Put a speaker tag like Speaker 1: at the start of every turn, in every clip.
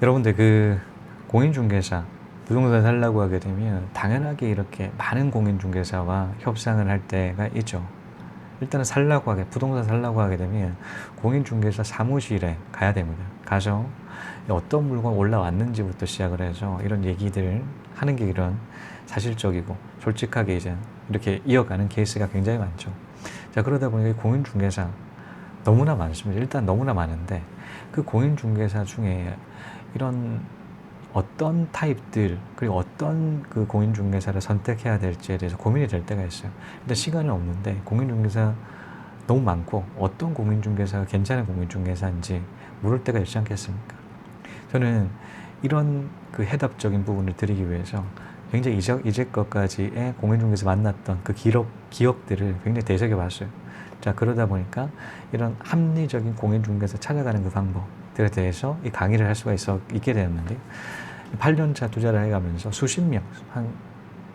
Speaker 1: 여러분들 그 공인중개사 부동산 살려고 하게 되면 당연하게 이렇게 많은 공인중개사와 협상을 할 때가 있죠. 일단은 살려고 하게 부동산 살려고 하게 되면 공인중개사 사무실에 가야 됩니다. 가서 어떤 물건 올라왔는지부터 시작을 해서 이런 얘기들을 하는 게 이런 사실적이고 솔직하게 이제 이렇게 이어가는 케이스가 굉장히 많죠. 자, 그러다 보니까 공인중개사 너무나 많습니다. 일단 너무나 많은데 그 공인중개사 중에 이런 어떤 타입들 그리고 어떤 그 공인중개사를 선택해야 될지에 대해서 고민이 될 때가 있어요. 일단 시간은 없는데 공인중개사 너무 많고 어떤 공인중개사가 괜찮은 공인중개사인지 물을 때가 있지 않겠습니까? 저는 이런 그 해답적인 부분을 드리기 위해서 굉장히 이제껏까지의 공인중개사 만났던 그 기억들을 굉장히 되새겨 봤어요. 자, 그러다 보니까 이런 합리적인 공인중개사 찾아가는 그 방법들에 대해서 이 강의를 할 수가 있게 되었는데 8년차 투자를 해가면서 수십 명, 한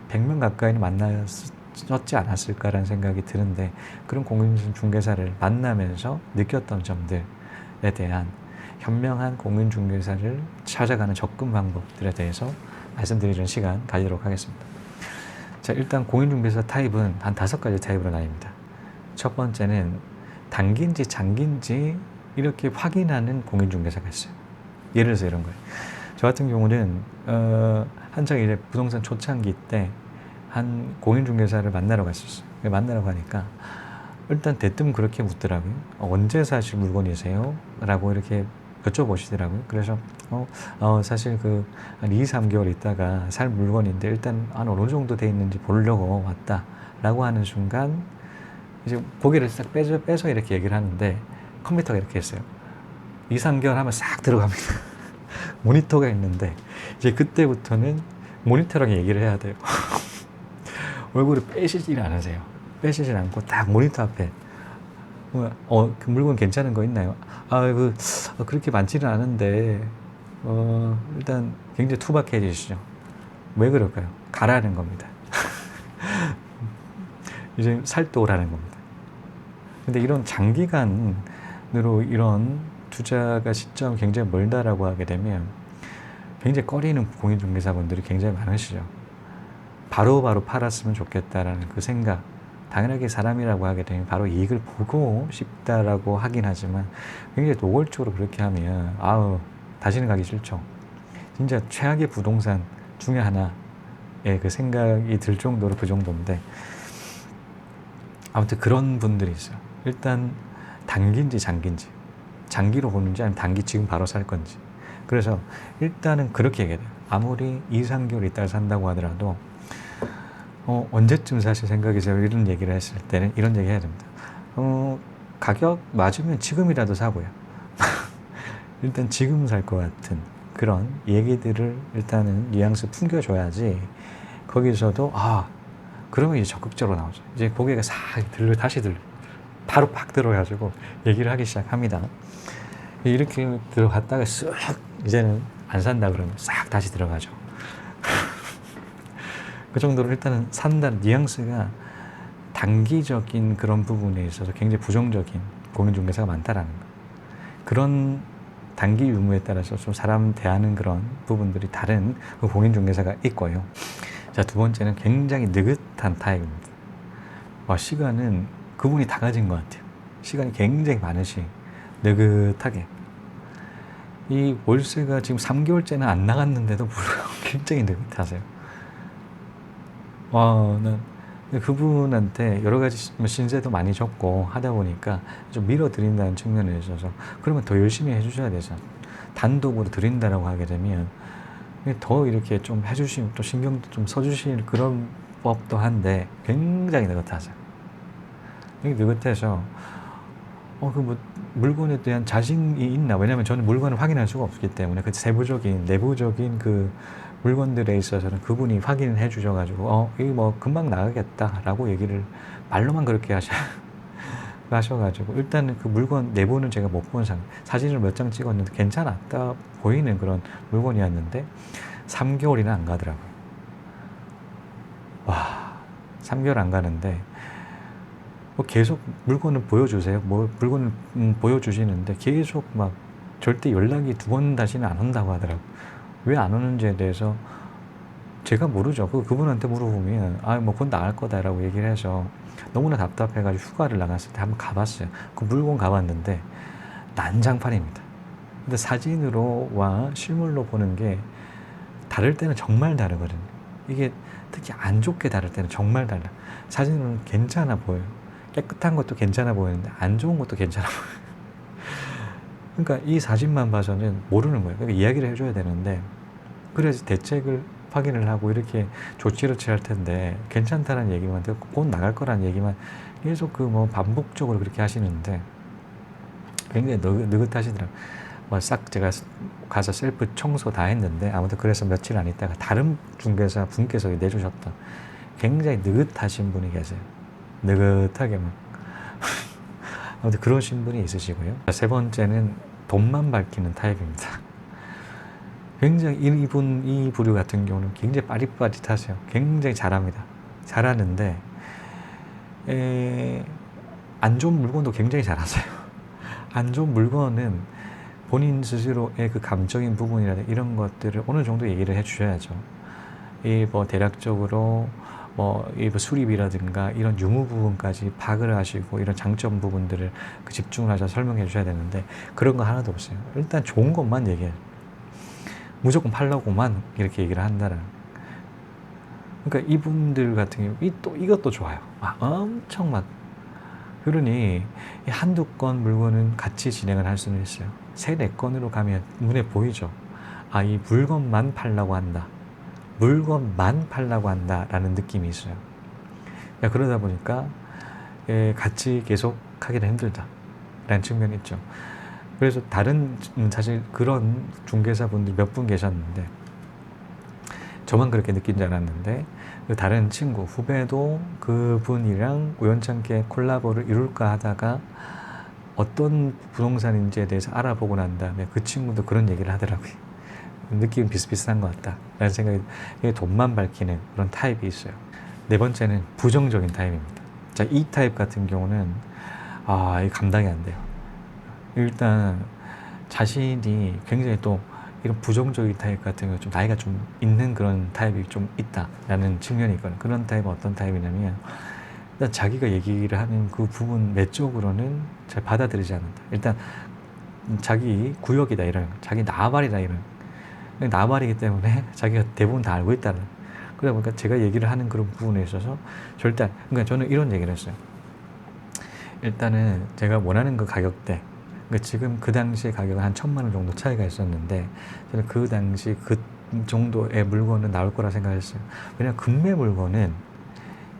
Speaker 1: 100명 가까이는 만났었지 않았을까라는 생각이 드는데 그런 공인중개사를 만나면서 느꼈던 점들에 대한 현명한 공인중개사를 찾아가는 접근 방법들에 대해서 말씀드리는 시간 가지도록 하겠습니다. 자, 일단 공인중개사 타입은 한 5가지 타입으로 나뉩니다. 첫 번째는 단기인지 장기인지 이렇게 확인하는 공인중개사가 있어요. 예를 들어서 이런 거예요. 저 같은 경우는 한창 이제 부동산 초창기 때 한 공인중개사를 만나러 갔었어요. 만나러 가니까 일단 대뜸 그렇게 묻더라고요. 언제 사실 물건이세요? 라고 이렇게 여쭤보시더라고요. 그래서 사실 한 2, 3개월 있다가 살 물건인데 일단 어느 정도 돼 있는지 보려고 왔다 라고 하는 순간 이제 고개를 싹 빼서 이렇게 얘기를 하는데 컴퓨터가 이렇게 했어요. 2, 3개월 하면 싹 들어갑니다. 모니터가 있는데 이제 그때부터는 모니터랑 얘기를 해야 돼요. 얼굴을 빼시질 않으세요. 빼시질 않고 딱 모니터 앞에 그 물건 괜찮은 거 있나요? 그렇게 많지는 않은데 일단 굉장히 투박해지시죠. 왜 그럴까요? 가라는 겁니다. 이제 살도라는 겁니다. 근데 이런 장기간으로 이런 투자가 시점 굉장히 멀다라고 하게 되면 굉장히 꺼리는 공인중개사분들이 굉장히 많으시죠. 바로바로 팔았으면 좋겠다라는 그 생각. 당연하게 사람이라고 하게 되면 바로 이익을 보고 싶다라고 하긴 하지만 굉장히 노골적으로 그렇게 하면 다시는 가기 싫죠. 진짜 최악의 부동산 중에 하나의 그 생각이 들 정도로 그 정도인데 아무튼 그런 분들이 있어요. 일단 단기인지 장기인지 장기로 보는지 아니면 단기 지금 바로 살 건지. 그래서 일단은 그렇게 얘기해야 돼요. 아무리 2, 3개월 있다가 산다고 하더라도 언제쯤 사실 생각이세요? 이런 얘기를 했을 때는 이런 얘기 해야 됩니다. 가격 맞으면 지금이라도 사고요. 일단 지금 살 것 같은 그런 얘기들을 일단은 뉘앙스 풍겨줘야지 거기서도 그러면 이제 적극적으로 나오죠. 이제 고개가 다시 바로 팍 들어가지고 얘기를 하기 시작합니다. 이렇게 들어갔다가 쓱 이제는 안 산다 그러면 싹 다시 들어가죠. 그 정도로 일단은 산다는 뉘앙스가 단기적인 그런 부분에 있어서 굉장히 부정적인 공인중개사가 많다라는 거. 그런 단기 유무에 따라서 좀 사람 대하는 그런 부분들이 다른 그 공인중개사가 있고요. 자, 두 번째는 굉장히 느긋한 타입입니다. 시간은 그분이 다 가진 것 같아요. 시간이 굉장히 많으시 느긋하게. 이 월세가 지금 3개월째는 안 나갔는데도 불구하고 굉장히 느긋하세요. 그분한테 여러 가지 신세도 많이 졌고 하다 보니까 좀 밀어드린다는 측면에 있어서 그러면 더 열심히 해주셔야 되잖아. 단독으로 드린다라고 하게 되면 더 이렇게 좀 해주시면 또 신경도 좀 써주실 그런 법도 한데 굉장히 느긋하죠. 느긋해서 물건에 대한 자신이 있나? 왜냐면 저는 물건을 확인할 수가 없기 때문에 그 세부적인 내부적인 그 물건들에 있어서는 그분이 확인을 해 주셔가지고 이거 금방 나가겠다라고 얘기를 말로만 그렇게 하셔가지고 일단은 그 물건 내부는 제가 못 본 사진을 몇 장 찍었는데 괜찮았다 보이는 그런 물건이었는데 3개월이나 안 가더라고요. 3개월 안 가는데 계속 물건을 보여주세요. 물건을 보여주시는데 계속 절대 연락이 2번 다시는 안 온다고 하더라고요. 왜 안 오는지에 대해서 제가 모르죠. 그분한테 물어보면 뭐 곧 나갈 거다라고 얘기를 해서 너무나 답답해가지고 휴가를 나갔을 때 한번 가봤어요. 그 물건 가봤는데 난장판입니다. 근데 사진으로와 실물로 보는 게 다를 때는 정말 다르거든요. 이게 특히 안 좋게 다를 때는 정말 달라. 사진은 괜찮아 보여요. 깨끗한 것도 괜찮아 보이는데 안 좋은 것도 괜찮아 보여요. 그러니까 이 사진만 봐서는 모르는 거예요. 그러니까 이야기를 해줘야 되는데 그래서 대책을 확인을 하고 이렇게 조치를 취할 텐데 괜찮다는 얘기만 듣고 곧 나갈 거라는 얘기만 계속 반복적으로 그렇게 하시는데 굉장히 느긋하시더라고요. 싹 제가 가서 셀프 청소 다 했는데 아무튼 그래서 며칠 안 있다가 다른 중개사 분께서 내주셨던 굉장히 느긋하신 분이 계세요. 느긋하게 막 아무튼 그러신 분이 있으시고요. 세 번째는 돈만 밝히는 타입입니다. 굉장히 이 부류 같은 경우는 굉장히 빠릿빠릿하세요. 굉장히 잘합니다. 잘하는데 안 좋은 물건도 굉장히 잘하세요. 안 좋은 물건은 본인 스스로의 그 감정인 부분이라든가 이런 것들을 어느 정도 얘기를 해 주셔야죠. 대략적으로 수리비라든가 이런 유무 부분까지 파악을 하시고 이런 장점 부분들을 집중을 하셔서 설명해 주셔야 되는데 그런 거 하나도 없어요. 일단 좋은 것만 얘기해요. 무조건 팔라고만 이렇게 얘기를 한다는. 그러니까 이분들 같은 경우 이것도 좋아요. 엄청 막 그러니 한두 건 물건은 같이 진행을 할 수는 있어요. 3-4건으로 가면 눈에 보이죠. 이 물건만 팔라고 한다. 물건만 팔라고 한다라는 느낌이 있어요. 그러다 보니까 같이 계속 하기는 힘들다라는 측면이 있죠. 그래서 사실 그런 중개사분들 몇 분 계셨는데 저만 그렇게 느낀 줄 알았는데 다른 친구, 후배도 그분이랑 우연찮게 콜라보를 이룰까 하다가 어떤 부동산인지에 대해서 알아보고 난 다음에 그 친구도 그런 얘기를 하더라고요. 느낌이 비슷비슷한 것 같다 라는 생각이 돈만 밝히는 그런 타입이 있어요. 4번째는 부정적인 타입입니다. 자, 이 타입 같은 경우는 이 감당이 안 돼요. 일단 자신이 굉장히 또 이런 부정적인 타입 같은 경우 좀 나이가 좀 있는 그런 타입이 좀 있다라는 측면이 있거든요. 그런 타입은 어떤 타입이냐면 일단 자기가 얘기를 하는 그 부분 내적으로는 잘 받아들이지 않는다. 일단 자기 구역이다 이런, 자기 나발이다 이런, 나발이기 때문에 자기가 대부분 다 알고 있다는. 그러다 보니까 제가 얘기를 하는 그런 부분에 있어서 그러니까 저는 이런 얘기를 했어요. 일단은 제가 원하는 그 가격대, 그러니까 지금 그 당시에 가격은 한 1,000만 원 정도 차이가 있었는데 저는 그 당시 그 정도의 물건은 나올 거라 생각했어요. 왜냐하면 금매 물건은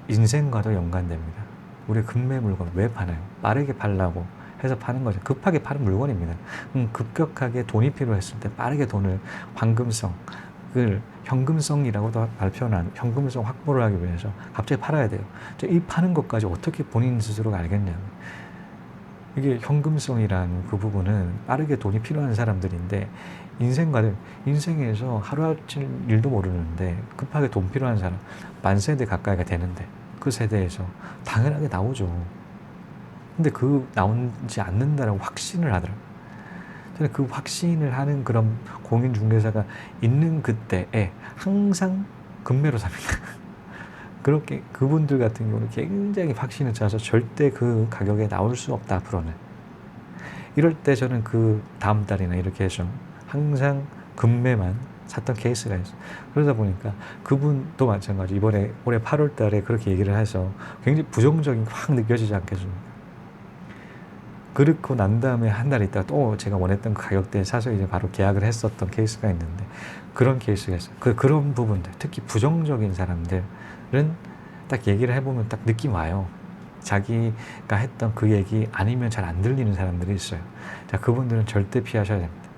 Speaker 1: 인생과도 연관됩니다. 우리 금매 물건 왜 파나요? 빠르게 팔라고 해서 파는 거죠. 급하게 파는 물건입니다. 급격하게 돈이 필요했을 때 빠르게 돈을 현금성이라고도 발표한 현금성 확보를 하기 위해서 갑자기 팔아야 돼요. 이 파는 것까지 어떻게 본인 스스로가 알겠냐면 이게 현금성이라는 그 부분은 빠르게 돈이 필요한 사람들인데 인생에서 하루아침 일도 모르는데 급하게 돈 필요한 사람 10,000세대 가까이가 되는데 그 세대에서 당연하게 나오죠. 근데 나오지 않는다라고 확신을 하더라고요. 저는 그 확신을 하는 그런 공인중개사가 있는 그때에 항상 금매로 삽니다. 그렇게 그분들 같은 경우는 굉장히 확신을 차서 절대 그 가격에 나올 수 없다 앞으로는. 이럴 때 저는 그 다음 달이나 이렇게 해서 항상 금매만 샀던 케이스가 있어요. 그러다 보니까 그분도 마찬가지 올해 8월 달에 그렇게 얘기를 해서 굉장히 부정적인 게 확 느껴지지 않겠습니까? 그렇고 난 다음에 한 달 있다가 또 제가 원했던 그 가격대에 사서 이제 바로 계약을 했었던 케이스가 있는데 그런 케이스가 있어요. 그런 부분들, 특히 부정적인 사람들은 딱 얘기를 해보면 딱 느낌 와요. 자기가 했던 그 얘기 아니면 잘 안 들리는 사람들이 있어요. 자, 그분들은 절대 피하셔야 됩니다.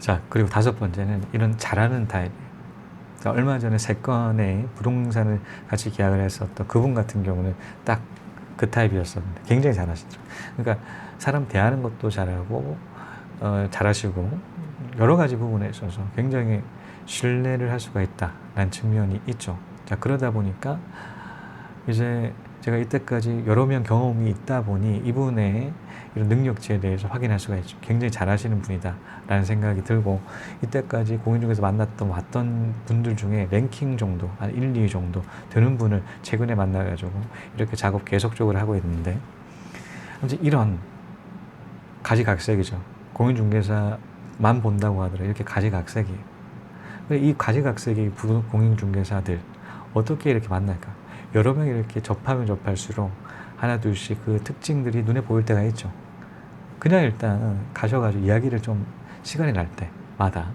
Speaker 1: 자, 그리고 5번째는 이런 잘하는 타입이에요. 그러니까 얼마 전에 3건의 부동산을 같이 계약을 했었던 그분 같은 경우는 딱 그 타입이었었는데 굉장히 잘하시죠. 그러니까 사람 대하는 것도 잘하고 잘하시고 여러 가지 부분에 있어서 굉장히 신뢰를 할 수가 있다라는 측면이 있죠. 자, 그러다 보니까 이제 제가 이때까지 여러 명 경험이 있다 보니 이분의 이런 능력치에 대해서 확인할 수가 있죠. 굉장히 잘하시는 분이다 라는 생각이 들고, 이때까지 공인중개사 봤던 분들 중에 랭킹 정도, 한 1, 2위 정도 되는 분을 최근에 만나가지고 이렇게 작업 계속적으로 하고 있는데, 이제 이런 가지각색이죠. 공인중개사만 본다고 하더라도 이렇게 가지각색이에요. 이 가지각색의 공인중개사들 어떻게 이렇게 만날까? 여러 명이 이렇게 접하면 접할수록 하나 둘씩 그 특징들이 눈에 보일 때가 있죠. 그냥 일단 가셔가지고 이야기를 좀 시간이 날 때마다,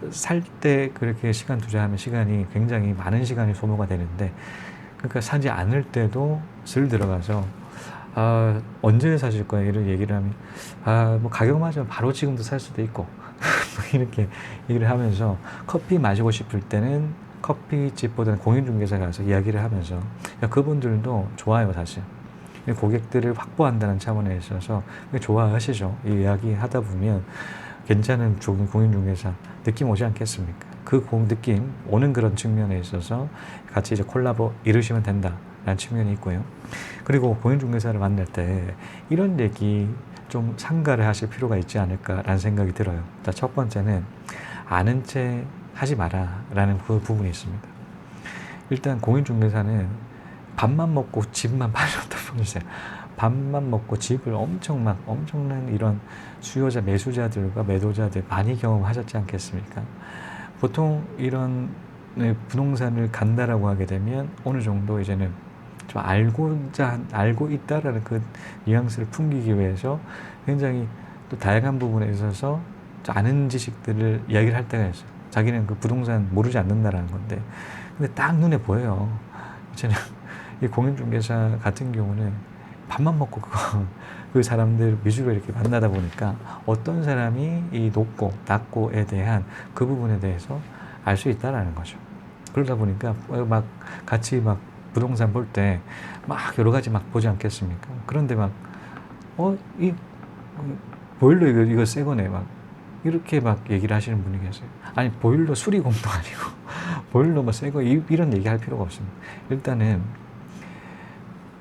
Speaker 1: 살 때 그렇게 시간 투자하면 시간이 굉장히 많은 시간이 소모가 되는데, 그러니까 사지 않을 때도 슬 들어가서 언제 사실 거예요? 이런 얘기를 하면 뭐 가격 맞으면 바로 지금도 살 수도 있고 이렇게 얘기를 하면서, 커피 마시고 싶을 때는 커피집보다는 공인중개사 가서 이야기를 하면서, 그분들도 좋아요. 사실 고객들을 확보한다는 차원에 있어서 좋아하시죠. 이 이야기 하다 보면 괜찮은 공인중개사 느낌 오지 않겠습니까? 그 느낌 오는 그런 측면에 있어서 같이 이제 콜라보 이루시면 된다라는 측면이 있고요. 그리고 공인중개사를 만날 때 이런 얘기 좀 상가를 하실 필요가 있지 않을까라는 생각이 들어요. 자, 첫 번째는 아는 채 하지 마라 라는 그 부분이 있습니다. 일단 공인중개사는 밥만 먹고 집만 파셨다 보세요. 밥만 먹고 집을 엄청난 이런 수요자, 매수자들과 매도자들 많이 경험하셨지 않겠습니까? 보통 이런 부동산을 간다라고 하게 되면 어느 정도 이제는 좀 알고 있다라는 그 뉘앙스를 풍기기 위해서 굉장히 또 다양한 부분에 있어서 아는 지식들을 이야기를 할 때가 있어요. 자기는 그 부동산 모르지 않는다라는 건데, 근데 딱 눈에 보여요. 이제는 이 공인중개사 같은 경우는 밥만 먹고 그 사람들 위주로 이렇게 만나다 보니까 어떤 사람이 이 높고 낮고에 대한 그 부분에 대해서 알 수 있다라는 거죠. 그러다 보니까 막 같이 막 부동산 볼 때 막 여러 가지 막 보지 않겠습니까? 그런데 막 이 보일러 이거 새 거네 막 이렇게 막 얘기를 하시는 분이 계세요. 아니 보일러 수리공도 아니고 보일러 뭐 새 거 이런 얘기 할 필요가 없습니다. 일단은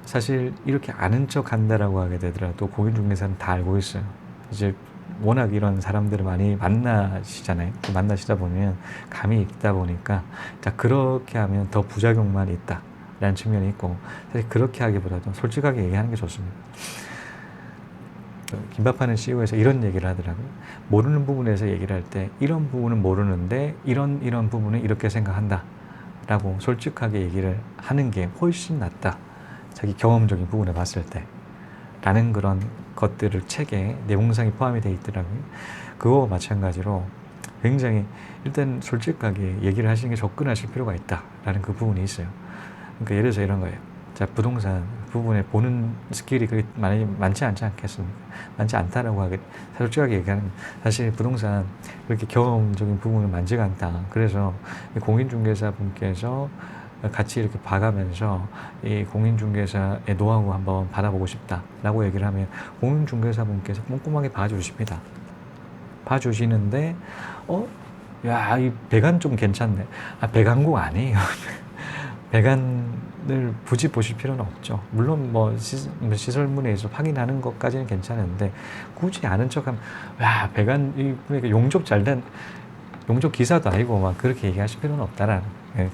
Speaker 1: 사실 이렇게 아는 척 한다라고 하게 되더라도 공인중개사는 다 알고 있어요. 이제 워낙 이런 사람들을 많이 만나시잖아요. 만나시다 보면 감이 있다 보니까, 자, 그렇게 하면 더 부작용만 있다 라는 측면이 있고, 사실 그렇게 하기보다도 솔직하게 얘기하는 게 좋습니다. 김밥하는 CEO에서 이런 얘기를 하더라고요. 모르는 부분에서 얘기를 할 때 이런 부분은 모르는데 이런 부분은 이렇게 생각한다 라고 솔직하게 얘기를 하는 게 훨씬 낫다, 자기 경험적인 부분에 봤을 때 라는 그런 것들을 책에 내용상이 포함이 되어 있더라고요. 그거와 마찬가지로 굉장히 일단 솔직하게 얘기를 하시는 게 접근하실 필요가 있다라는 그 부분이 있어요. 그러니까 예를 들어서 이런 거예요. 자, 부동산 부분에 보는 스킬이 그리 많지 않지 않겠습니까? 많지 않다라고 하게 솔직하게 얘기하는, 사실 부동산 그렇게 경험적인 부분은 많지가 않다. 그래서 공인중개사 분께서 같이 이렇게 봐가면서 이 공인중개사의 노하우 한번 받아보고 싶다라고 얘기를 하면 공인중개사 분께서 꼼꼼하게 봐주십니다. 봐주시는데 야, 이 배관 좀 괜찮네. 배관공 아니에요. 배관을 굳이 보실 필요는 없죠. 물론 뭐 시설문에서 확인하는 것까지는 괜찮은데, 굳이 아는 척하면 야, 배관 그러니까 용접 잘된 용접 기사도 아니고 막 그렇게 얘기하실 필요는 없다라는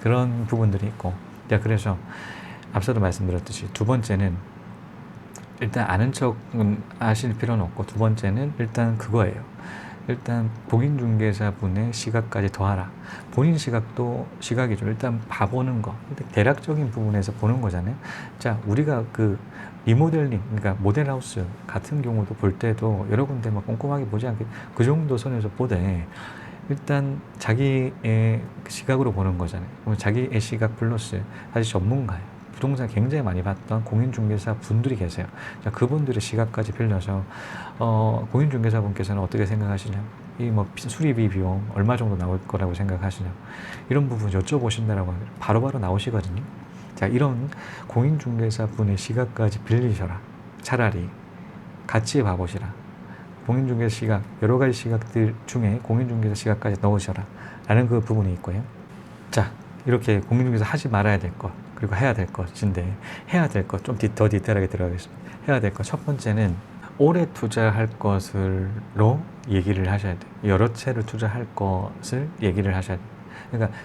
Speaker 1: 그런 부분들이 있고. 자, 그래서 앞서도 말씀드렸듯이 두 번째는 일단 아는 척은 하실 필요는 없고, 두 번째는 일단 그거예요. 일단 공인중개사 분의 시각까지 더하라. 본인 시각도 시각이죠. 일단 봐보는 거. 대략적인 부분에서 보는 거잖아요. 자, 우리가 그 리모델링, 그러니까 모델하우스 같은 경우도 볼 때도 여러 군데 막 꼼꼼하게 보지 않게 그 정도 선에서 보되, 일단 자기의 시각으로 보는 거잖아요. 그럼 자기의 시각 플러스 사실 전문가예요. 부동산 굉장히 많이 봤던 공인중개사 분들이 계세요. 자, 그분들의 시각까지 빌려서 공인중개사 분께서는 어떻게 생각하시냐, 이 뭐 수리비 비용 얼마 정도 나올 거라고 생각하시냐, 이런 부분 여쭤보신다라고 하면 바로바로 나오시거든요. 자, 이런 공인중개사 분의 시각까지 빌리셔라. 차라리 같이 봐보시라. 공인중개사 시각, 여러 가지 시각들 중에 공인중개사 시각까지 넣으셔라 라는 그 부분이 있고요. 자, 이렇게 공인중개사 하지 말아야 될 것, 그리고 해야 될 것인데, 해야 될 것 좀 더 디테일하게 들어가겠습니다. 해야 될 것 첫 번째는 오래 투자할 것으로 얘기를 하셔야 돼요. 여러 채를 투자할 것을 얘기를 하셔야 돼요. 그러니까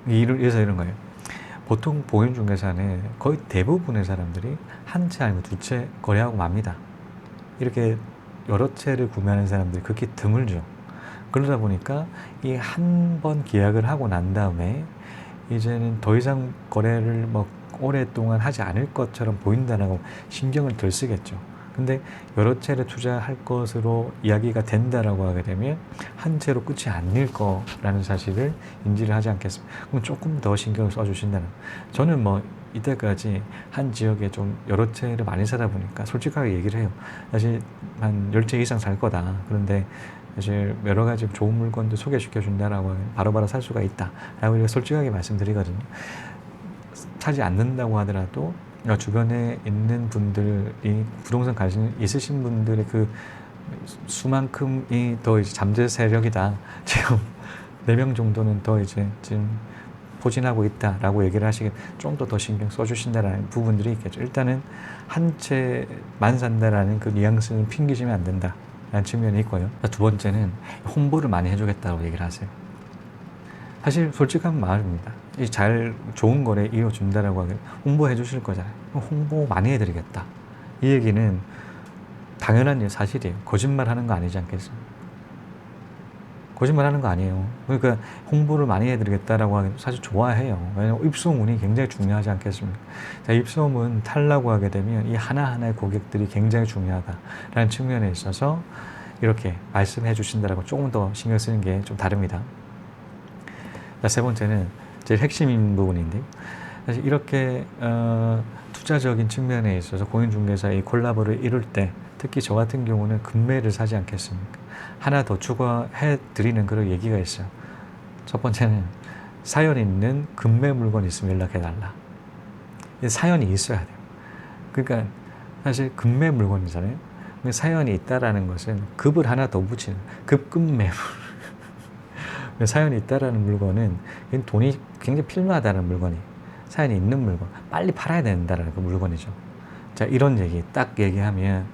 Speaker 1: 그래서 이런 거예요. 보통 보행중개사는 거의 대부분의 사람들이 한 채 아니면 두 채 거래하고 맙니다. 이렇게 여러 채를 구매하는 사람들이 그렇게 드물죠. 그러다 보니까 이 한 번 계약을 하고 난 다음에 이제는 더 이상 거래를 뭐 오랫동안 하지 않을 것처럼 보인다라고 신경을 덜 쓰겠죠. 근데 여러 채를 투자할 것으로 이야기가 된다라고 하게 되면 한 채로 끝이 아닐 거라는 사실을 인지를 하지 않겠습니까? 그럼 조금 더 신경을 써주신다는. 저는 뭐 이때까지 한 지역에 좀 여러 채를 많이 사다 보니까 솔직하게 얘기를 해요. 사실 한 10채 이상 살 거다. 그런데 사실 여러 가지 좋은 물건도 소개시켜 준다라고 하면 바로바로 살 수가 있다 라고 이렇게 솔직하게 말씀드리거든요. 사지 않는다고 하더라도 주변에 있는 분들이 부동산 관심 있으신 분들의 그 수만큼이 더 이제 잠재 세력이다. 지금 4명 정도는 더 이제 지금 포진하고 있다라고 얘기를 하시게 좀 더 신경 써주신다라는 부분들이 있겠죠. 일단은 한 채만 산다라는 그 뉘앙스는 핑계시면 안 된다라는 측면이 있고요. 두 번째는 홍보를 많이 해주겠다고 얘기를 하세요. 사실 솔직한 마음입니다. 좋은 거래 이어준다라고 하면 홍보해 주실 거잖아요. 홍보 많이 해드리겠다. 이 얘기는 당연한 사실이에요. 거짓말 하는 거 아니지 않겠습니까? 거짓말 하는 거 아니에요. 그러니까 홍보를 많이 해드리겠다라고 하면 사실 좋아해요. 왜냐하면 입소문이 굉장히 중요하지 않겠습니까? 자, 입소문 타려고 하게 되면 이 하나하나의 고객들이 굉장히 중요하다라는 측면에 있어서 이렇게 말씀해 주신다라고 조금 더 신경 쓰는 게 좀 다릅니다. 자, 세 번째는 제일 핵심인 부분인데요. 사실 이렇게 투자적인 측면에 있어서 공인중개사의 콜라보를 이룰 때 특히 저 같은 경우는 금매를 사지 않겠습니까? 하나 더 추가해 드리는 그런 얘기가 있어요. 첫 번째는 사연 있는 금매 물건 있으면 연락해 달라. 사연이 있어야 돼요. 그러니까 사실 금매 물건이잖아요. 사연이 있다라는 것은 급을 하나 더 붙이는 급금매물. 사연이 있다라는 물건은 돈이 굉장히 필요하다는 물건이 사연이 있는 물건, 빨리 팔아야 된다는 그 물건이죠. 자, 이런 얘기 딱 얘기하면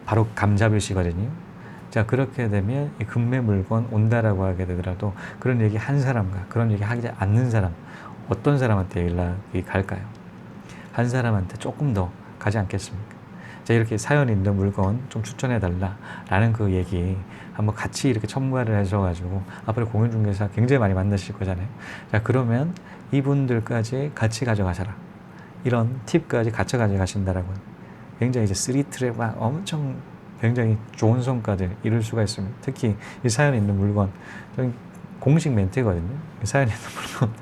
Speaker 1: 바로 감 잡으시거든요. 자, 그렇게 되면 이 금매 물건 온다라고 하게 되더라도 그런 얘기 한 사람과 그런 얘기 하지 않는 사람, 어떤 사람한테 연락이 갈까요? 한 사람한테 조금 더 가지 않겠습니까? 자, 이렇게 사연 있는 물건 좀 추천해 달라라는 그 얘기 한번 같이 이렇게 첨가를 하셔가지고 앞으로 공인중개사 굉장히 많이 만나실 거잖아요. 자, 그러면 이분들까지 같이 가져가셔라. 이런 팁까지 같이 가져가신다라고 굉장히 이제 3트랙 막 엄청 굉장히 좋은 성과들 이룰 수가 있습니다. 특히 이 사연 있는 물건 공식 멘트거든요. 사연 있는 물건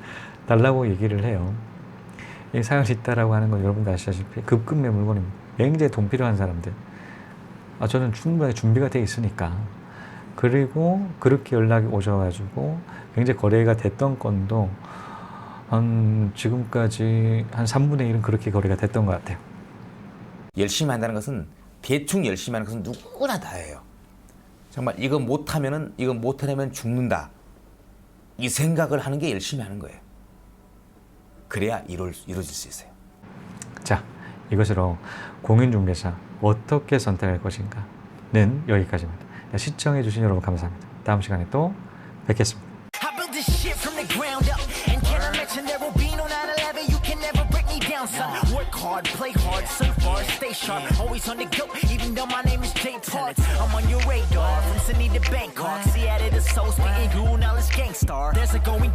Speaker 1: 달라고 얘기를 해요. 이 사연이 있다라고 하는 건 여러분도 아시다시피 급금매 물건입니다. 굉장히 돈 필요한 사람들. 저는 충분히 준비가 돼 있으니까. 그리고 그렇게 연락이 오셔가지고 굉장히 거래가 됐던 건도 지금까지 한 3분의 1은 그렇게 거래가 됐던 것 같아요.
Speaker 2: 열심히 한다는 것은 대충 열심히 하는 것은 누구나 다 해요. 정말 이거 못하면 죽는다. 이 생각을 하는 게 열심히 하는 거예요. 그래야 이루어질 수 있어요.
Speaker 1: 자, 이것으로 공인중개사 어떻게 선택할 것인가는 여기까지입니다. 시청해 주신 여러분 감사합니다. 다음 시간에 또 뵙겠습니다.
Speaker 3: Work hard, play hard, surf hard, stay sharp. Always on the go, even though my name is Jay Park. I'm on your radar, from Sydney to Bangkok. See, out of the soul, spitting cool knowledge, gangstar. There's a going